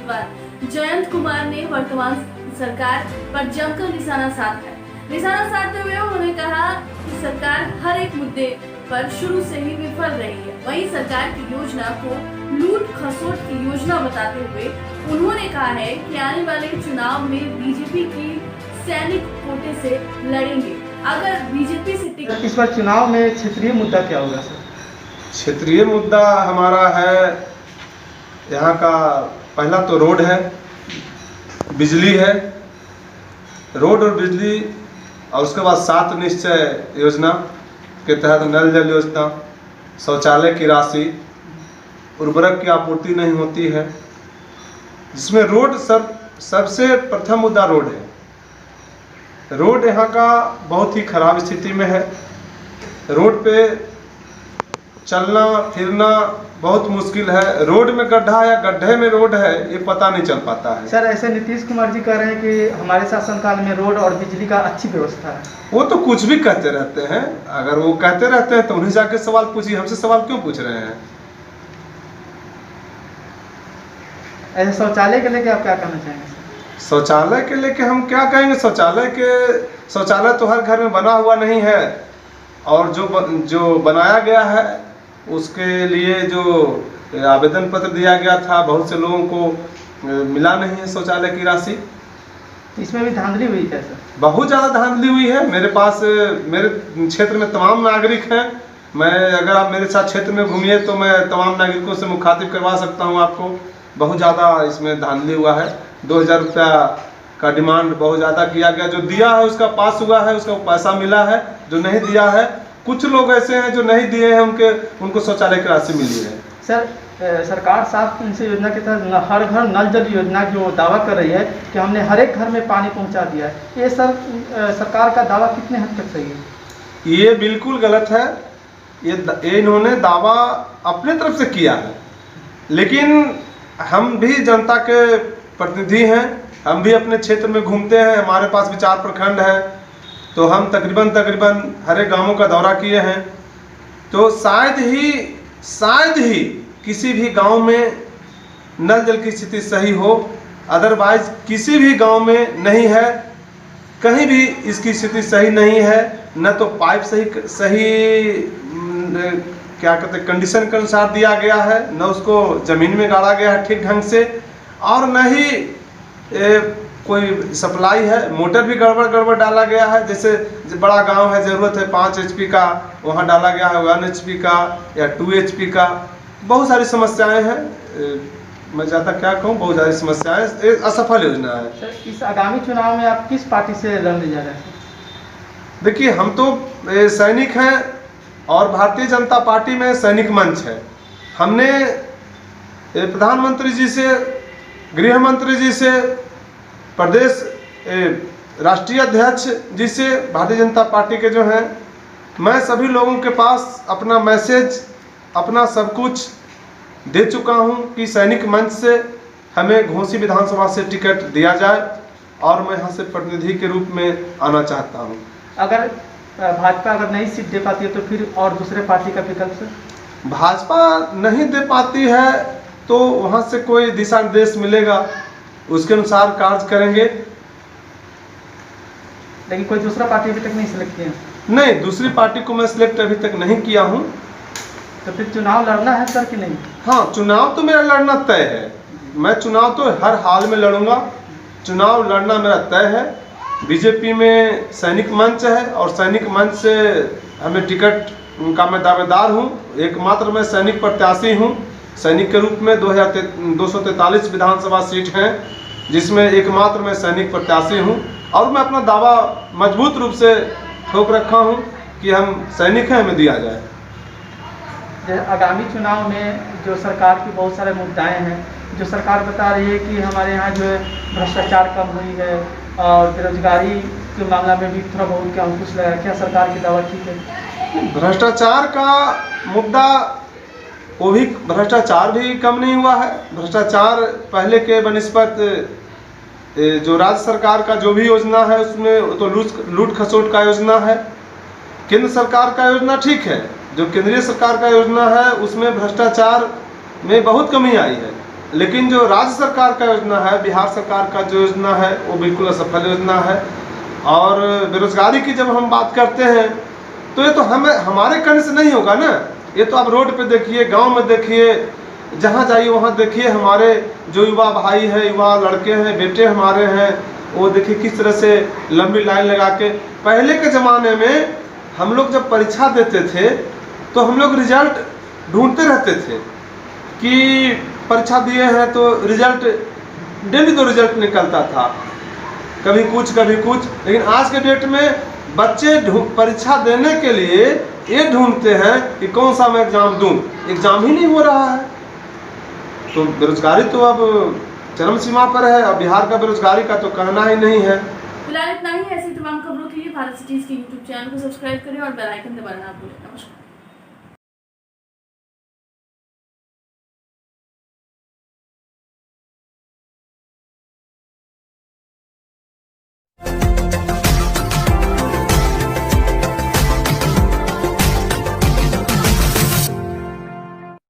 उम्मीदवार जयंत कुमार ने वर्तमान सरकार पर जमकर निशाना साधा है। निशाना साधते हुए उन्होंने कहा कि सरकार हर एक मुद्दे पर शुरू से ही विफल रही है। वहीं सरकार की योजना को लूट खसोट की योजना बताते हुए उन्होंने कहा है कि आने वाले चुनाव में बीजेपी की सैनिक कोटे से लड़ेंगे। अगर बीजेपी से टिकट इस बार चुनाव में क्षेत्रीय मुद्दा क्या होगा सर? क्षेत्रीय मुद्दा हमारा है यहाँ का पहला तो रोड है, बिजली है, रोड और बिजली, और उसके बाद 7 निश्चय योजना के तहत नल जल योजना, शौचालय की राशि, उर्वरक की आपूर्ति नहीं होती है, जिसमें रोड सबसे प्रथम मुद्दा रोड है। रोड यहाँ का बहुत ही खराब स्थिति में है। रोड पे चलना फिरना बहुत मुश्किल है। रोड में गड्ढा या गड्ढे में रोड है, ये पता नहीं चल पाता है। सर, ऐसे नीतीश कुमार जी कह रहे हैं कि हमारे शासनकाल में रोड और बिजली का अच्छी व्यवस्था है। वो तो कुछ भी कहते रहते हैं। अगर वो कहते रहते हैं तो उन्हें जाके सवाल पूछिए, हमसे सवाल क्यों पूछ रहे हैं? ऐसे शौचालय के लेके आप क्या कहना चाहेंगे? शौचालय के लेके हम क्या कहेंगे? शौचालय तो हर घर में बना हुआ नहीं है, और जो बनाया गया है उसके लिए जो आवेदन पत्र दिया गया था, बहुत से लोगों को मिला नहीं है शौचालय की राशि। इसमें भी धांधली हुई है सर? बहुत ज़्यादा धांधली हुई है। मेरे पास मेरे क्षेत्र में तमाम नागरिक हैं। अगर आप मेरे साथ क्षेत्र में घूमिए तो मैं तमाम नागरिकों से मुखातिब करवा सकता हूं आपको। बहुत ज़्यादा इसमें धांधली हुआ है। 2000 रुपया का डिमांड बहुत ज़्यादा किया गया। जो दिया है उसका पास हुआ है, उसका पैसा मिला है। जो नहीं दिया है, कुछ लोग ऐसे हैं जो नहीं दिए हैं, उनको शौचालय की राशि मिली है। सर, सरकार 7 निश्चय योजना के तहत हर घर नल जल योजना जो दावा कर रही है कि हमने हर एक घर में पानी पहुंचा दिया है, ये सरकार का दावा कितने हद तक सही है? ये बिल्कुल गलत है। ये इन्होंने दावा अपने तरफ से किया है, लेकिन हम भी जनता के प्रतिनिधि हैं। हम भी अपने क्षेत्र में घूमते हैं। हमारे पास भी 4 प्रखंड है, तो हम तकरीबन हर एक गाँवों का दौरा किए हैं। तो शायद ही किसी भी गांव में नल जल की स्थिति सही हो। अदरवाइज किसी भी गांव में नहीं है, कहीं भी इसकी स्थिति सही नहीं है। न तो पाइप सही क्या कहते हैं कंडीशन के अनुसार दिया गया है, न उसको ज़मीन में गाड़ा गया है ठीक ढंग से, और न ही कोई सप्लाई है। मोटर भी गड़बड़ डाला गया है। जैसे बड़ा गांव है, ज़रूरत है 5 HP का, वहाँ डाला गया है 1 HP का या 2 HP का। बहुत सारी समस्याएं हैं। मैं ज़्यादा क्या कहूँ, बहुत सारी समस्याएं। एक असफल योजना है। सर, इस आगामी चुनाव में आप किस पार्टी से लड़ने जा रहे हैं? देखिए, हम तो सैनिक हैं, और भारतीय जनता पार्टी में सैनिक मंच है। हमने प्रधानमंत्री जी से, गृह मंत्री जी से, प्रदेश राष्ट्रीय अध्यक्ष जी से, भारतीय जनता पार्टी के जो हैं, मैं सभी लोगों के पास अपना मैसेज, अपना सब कुछ दे चुका हूं कि सैनिक मंच से हमें घोसी विधानसभा से टिकट दिया जाए, और मैं यहाँ से प्रतिनिधि के रूप में आना चाहता हूं। अगर भाजपा नहीं सीट दे पाती है तो फिर और दूसरे पार्टी का विकल्प सर? भाजपा नहीं दे पाती है तो वहाँ से कोई दिशा निर्देश मिलेगा, उसके अनुसार कार्य करेंगे। लेकिन कोई दूसरा पार्टी अभी तक नहीं सिलेक्ट किया? नहीं, दूसरी पार्टी को मैं सिलेक्ट अभी तक नहीं किया हूँ। तो फिर चुनाव लड़ना है सर कि नहीं? हाँ, चुनाव तो मेरा लड़ना तय है। मैं चुनाव तो हर हाल में लड़ूंगा। चुनाव लड़ना मेरा तय है। बीजेपी में सैनिक मंच है, और सैनिक मंच से हमें टिकट का मैं दावेदार हूँ। एकमात्र मैं सैनिक प्रत्याशी हूँ। सैनिक के रूप में 2243 विधानसभा सीट हैं, जिसमें एकमात्र मैं सैनिक प्रत्याशी हूँ, और मैं अपना दावा मजबूत रूप से ठोक रखा हूँ कि हम सैनिक हैं, हमें दिया जाए। आगामी चुनाव में जो सरकार की बहुत सारे मुद्दाएं हैं, जो सरकार बता रही है कि हमारे यहाँ जो है भ्रष्टाचार कम हुई है, और बेरोजगारी के मामला में भी थोड़ा बहुत क्या अंकुश लगा, क्या सरकार की दावा ठीक है? भ्रष्टाचार का मुद्दा, वो भी भ्रष्टाचार भी कम नहीं हुआ है। भ्रष्टाचार पहले के बनिस्बत जो राज्य सरकार का जो भी योजना है उसमें तो लूट खसोट का योजना है। केंद्र सरकार का योजना ठीक है, जो केंद्रीय सरकार का योजना है उसमें भ्रष्टाचार में बहुत कमी आई है। लेकिन जो राज्य सरकार का योजना है, बिहार सरकार का जो योजना है, वो बिल्कुल असफल योजना है। और बेरोजगारी की जब हम बात करते हैं तो ये तो हमारे कहने से नहीं होगा ना। ये तो आप रोड पे देखिए, गांव में देखिए, जहाँ जाइए वहाँ देखिए, हमारे जो युवा भाई हैं, युवा लड़के हैं, बेटे हमारे हैं, वो देखिए किस तरह से लंबी लाइन लगा के। पहले के ज़माने में हम लोग जब परीक्षा देते थे तो हम लोग रिजल्ट ढूंढते रहते थे कि परीक्षा दिए हैं तो रिजल्ट डेली तो रिजल्ट निकलता था, कभी कुछ कभी कुछ। लेकिन आज के डेट में बच्चे परीक्षा देने के लिए ये ढूंढते हैं कि कौन सा मैं एग्ज़ाम दूं, एग्ज़ाम ही नहीं हो रहा है। तो बेरोजगारी तो अब चरम सीमा पर है। अब बिहार का बेरोजगारी का तो कहना ही नहीं है। फिलहाल इतना ही। ऐसी तमाम खबरों के लिए भारत सिटीज के यूट्यूब चैनल को सब्सक्राइब करें और बेल आइकन दबाना ना भूलें। नमस्कार।